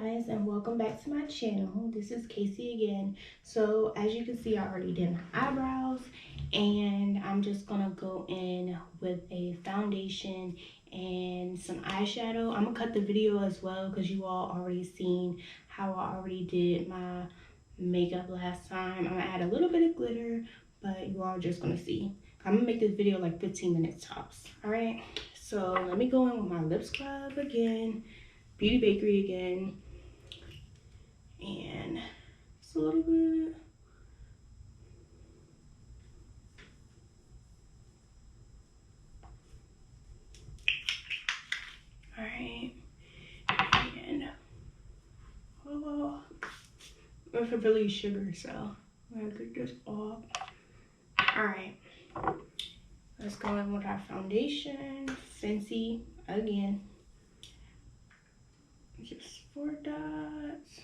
guys, and welcome back to my channel. This is Casey again. So as you can see, I already did my eyebrows, and I'm just gonna go in with a foundation and some eyeshadow. I'm gonna cut the video as well because you all already seen how I already did my makeup last time. I'm gonna add a little bit of glitter, but you all are just gonna see. I'm gonna make this video like 15 minutes tops. All right, so let me go in with my lip scrub again, Beauty Bakery again, and just a little bit. All right, and oh, it's a really sugar, so I'm gonna get this off. All right, let's go in with our foundation, Fenty again. Just 4 dots.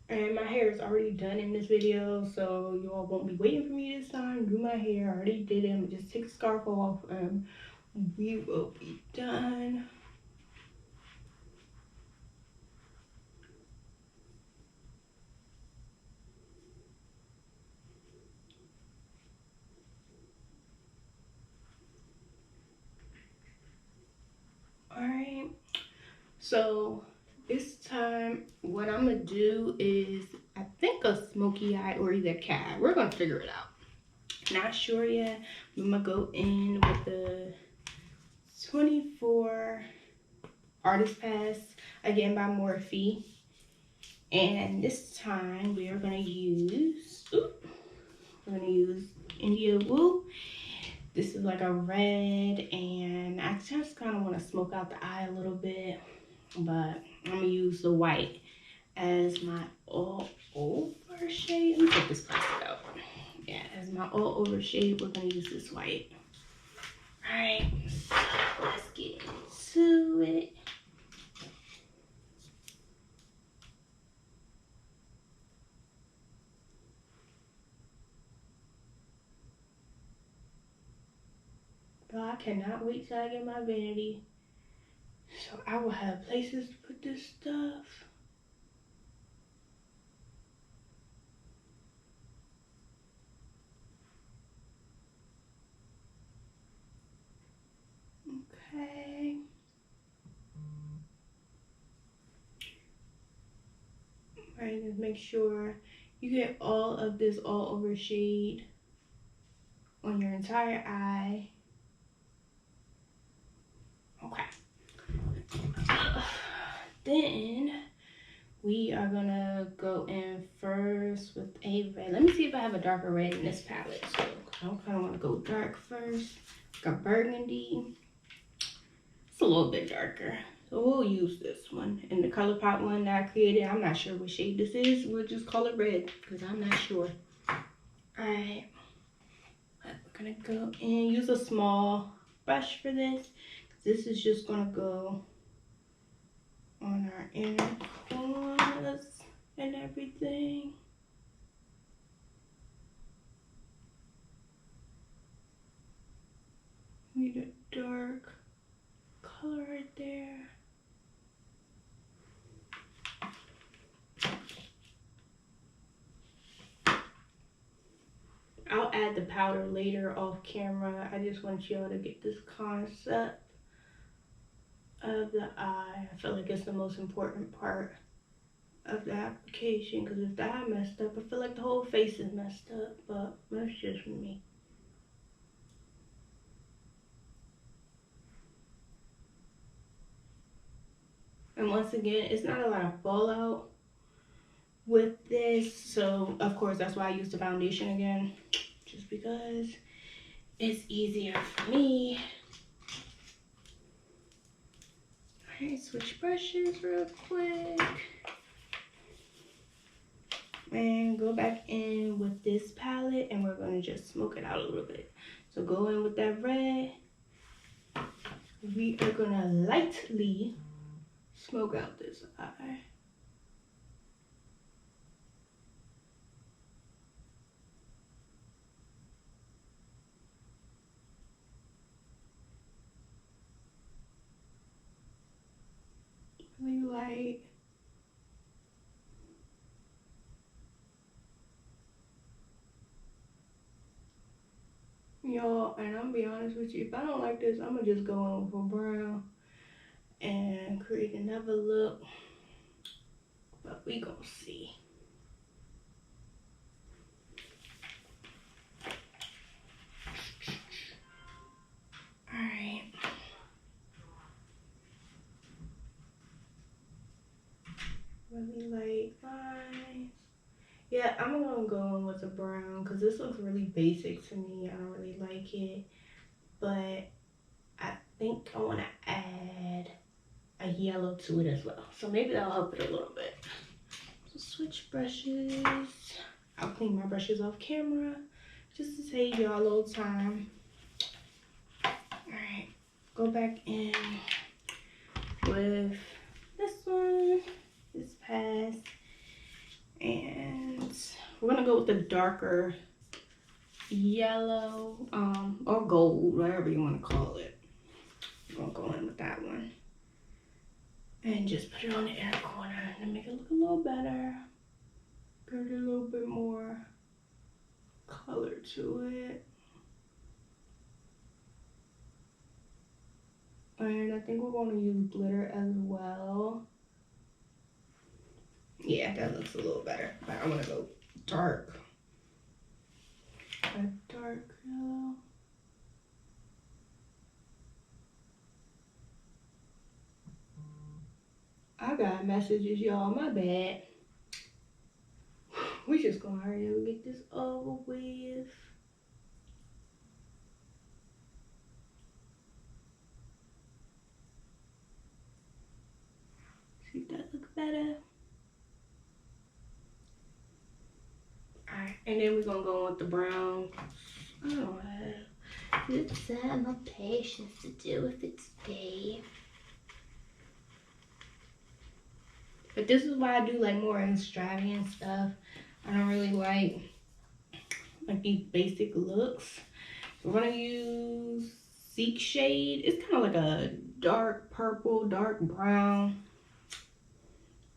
And my hair is already done in this video, so you all won't be waiting for me this time. Do my hair, I already did it. Just take the scarf off and we will be done. All right, so this time what I'm gonna do is, I think a smoky eye or either cat. We're gonna figure it out. Not sure yet. I'm gonna go in with the 24 Artist Pass, again by Morphe. And this time we are gonna use, India Woo. This is like a red, and I just kind of want to smoke out the eye a little bit, but I'm gonna use the white as my all over shade. Let me take this plastic out. Yeah, as my all over shade, we're gonna use this white. All right, so let's get into it. But I cannot wait till I get my vanity, so I will have places to put this stuff. Okay. Right, just make sure you get all of this all over shade on your entire eye. Okay. Then we are gonna go in first with a red. Let me see if I have a darker red in this palette. So I kind of want to go dark first, like a burgundy. It's a little bit darker, so we'll use this one. And the ColourPop one that I created, I'm not sure what shade this is. We'll just call it red because I'm not sure. All right, we're gonna go and use a small brush for this. This is just gonna go on our inner corners and everything. Need a dark color right there. I'll add the powder later off camera. I just want y'all to get this concept of the eye. I feel like it's the most important part of the application, because if the eye messed up, I feel like the whole face is messed up, but that's just me. And once again, it's not a lot of fallout with this, so of course that's why I use the foundation again, just because it's easier for me. All right, switch brushes real quick and go back in with this palette, and we're going to just smoke it out a little bit. So go in with that red. We are going to lightly smoke out this eye. light. Y'all, and I'm gonna be honest with you, if I don't like this, I'm gonna just go in for brown and create another look. But we gonna see. Alright. Really light lines. Yeah, I'm gonna go in with the brown because this looks really basic to me. I don't really like it. But I think I want to add a yellow to it as well. So maybe that'll help it a little bit. So switch brushes. I'll clean my brushes off camera just to save y'all a little time. Alright, go back in with this one, this pass. And we're gonna go with the darker yellow, or gold, whatever you want to call it. We're gonna go in with that one. And just put it on the inner corner to make it look a little better. Give it a little bit more color to it. And I think we're gonna use glitter as well. Yeah, that looks a little better, but I wanna go dark. A dark yellow. I got messages, y'all, my bad. We just gonna hurry up and get this over with. See if that looks better. Alright, and then we're gonna go with the brown. I don't have good time or patience to deal with it today. But this is why I do like more extravagant stuff. I don't really like these basic looks. We're gonna use Seek Shade. It's kind of like a dark purple, dark brown.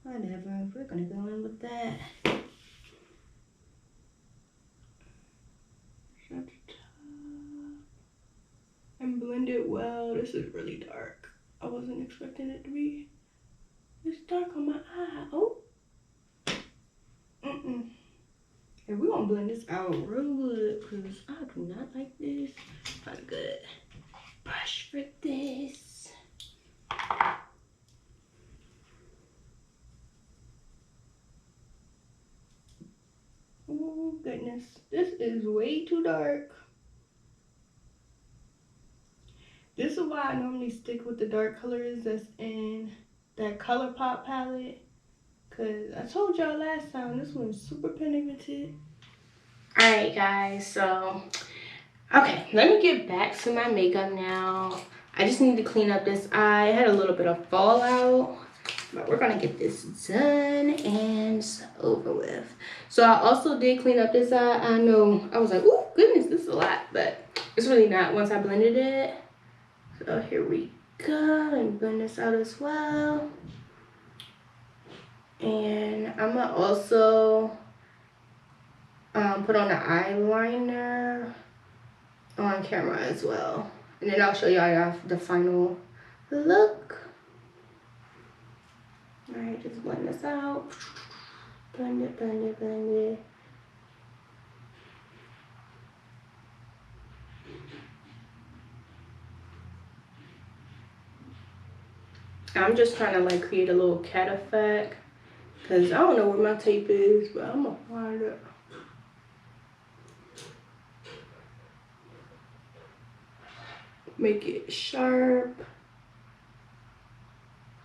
Whatever, we're gonna go in with that. At the top. And blend it well. This is really dark. I wasn't expecting it to be this dark on my eye. Oh. And we're gonna blend this out real good because I do not like this. Not a good brush for this. Oh goodness, this is way too dark. This is why I normally stick with the dark colors that's in that ColourPop palette. Cause I told y'all last time, this one's super pigmented. Alright guys, so, okay, let me get back to my makeup now. I just need to clean up this eye. I had a little bit of fallout, but we're gonna get this done and it's over with. So I also did clean up this eye. I know, I was like, oh goodness, this is a lot, but it's really not once I blended it. So here we go, and blend this out as well. And I'm gonna also put on the eyeliner on camera as well. And then I'll show y'all the final look. All right, just blend this out. Blend it, blend it, blend it. I'm just trying to like create a little cat effect because I don't know where my tape is, but I'm gonna find it. Make it sharp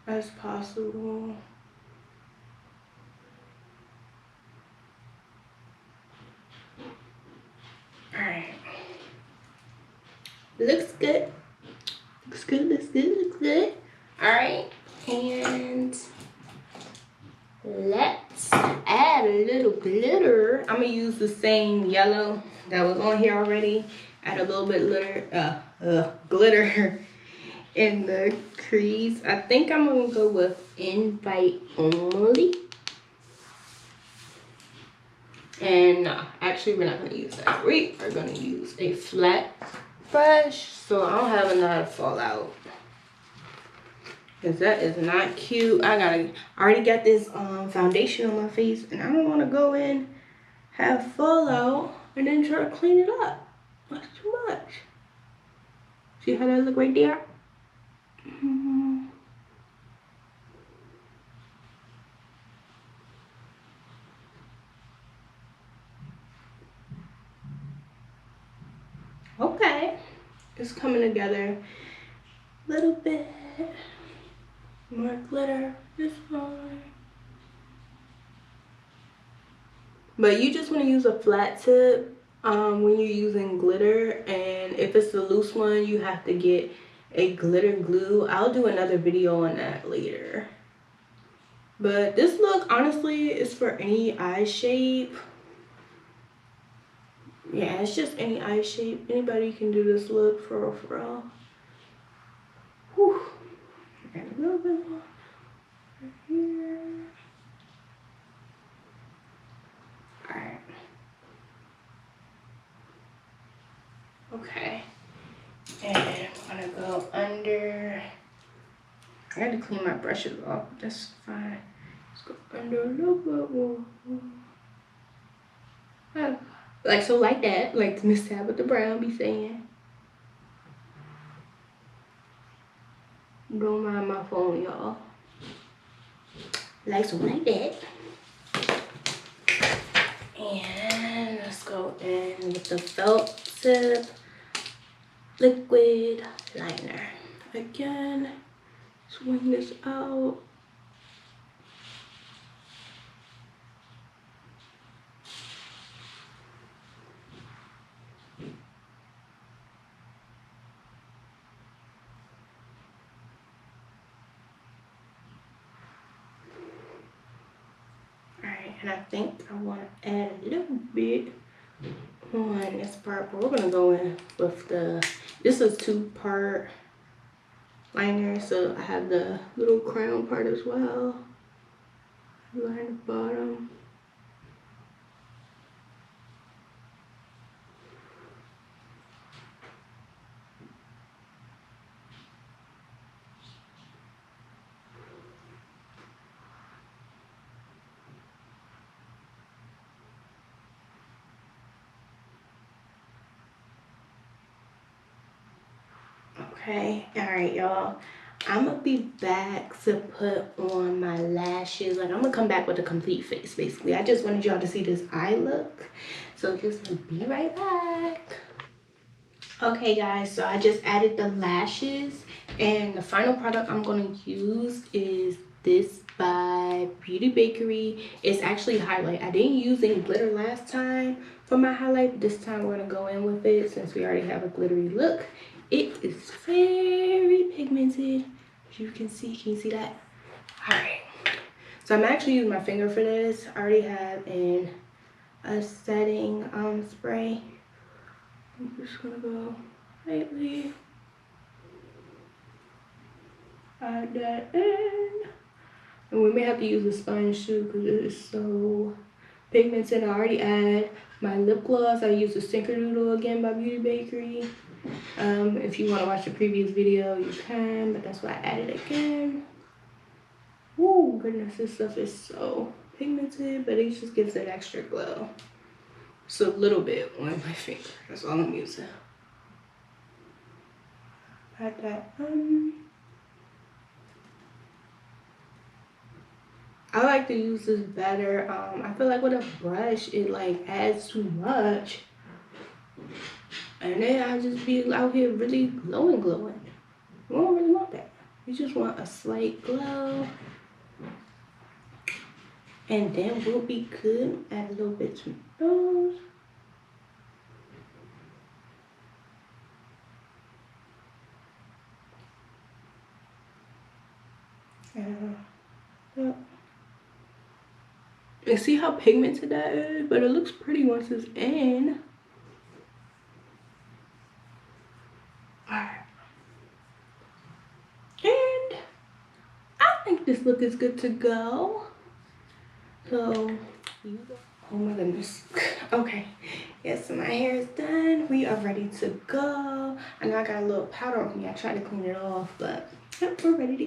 as possible. Alright. Looks good. Looks good, looks good, looks good. Alright, and let's add a little glitter. I'm gonna use the same yellow that was on here already. Add a little bit glitter in the crease. I think I'm gonna go with invite only. And no, actually we're not gonna use that. We are gonna use a flat brush so I don't have another fallout. Because that is not cute. I already got this foundation on my face and I don't want to go in, have fallout, and then try to clean it up. That's too much. See how that look right there? Okay. It's coming together a little bit. More glitter. This one. But you just want to use a flat tip when you're using glitter, and if it's a loose one you have to get a glitter glue. I'll do another video on that later. But this look honestly is for any eye shape. Yeah, it's just any eye shape. Anybody can do this look for real, for real. Whew. And a little bit more right here. Alright. Okay. And I'm gonna go under. I had to clean my brushes off. That's fine. Let's go under a little bit more. Like so, like that. Like Miss Tabitha Brown be saying. Don't mind my phone, y'all. Like so, like that. And let's go in with the felt tip liquid liner. Again, swing this out. Alright, and I think I want to add a little bit on this part, but we're going to go in with the, this is 2-part liner, so I have the little crown part as well. Line the bottom. Okay, all right, y'all. I'm gonna be back to put on my lashes. Like, I'm gonna come back with a complete face, basically. I just wanted y'all to see this eye look. So just be right back. Okay, guys, so I just added the lashes. And the final product I'm gonna use is this by Beauty Bakery. It's actually highlight. I didn't use any glitter last time for my highlight, but this time we're gonna go in with it since we already have a glittery look. It is very pigmented, as you can see. Can you see that? All right. So I'm actually using my finger for this. I already have a setting spray. I'm just gonna go lightly. Add that in. And we may have to use a sponge too because it is so pigmented. I already add my lip gloss. I use the Snickerdoodle again by Beauty Bakery. If you want to watch the previous video, you can, but that's why I added it again. Oh goodness, this stuff is so pigmented, but it just gives it extra glow. So a little bit on my finger. That's all I'm using. Add that I like to use this better. I feel like with a brush, it like adds too much. And then I just be out here really glowing. You don't really want that. You just want a slight glow. And then we'll be good. Add a little bit to those. And see how pigmented that is? But it looks pretty once it's in. Alright. this look is good to go. So, oh my goodness. Okay, yes, so my hair is done. We are ready to go. I know I got a little powder on me. I tried to clean it off, but yep, we're ready to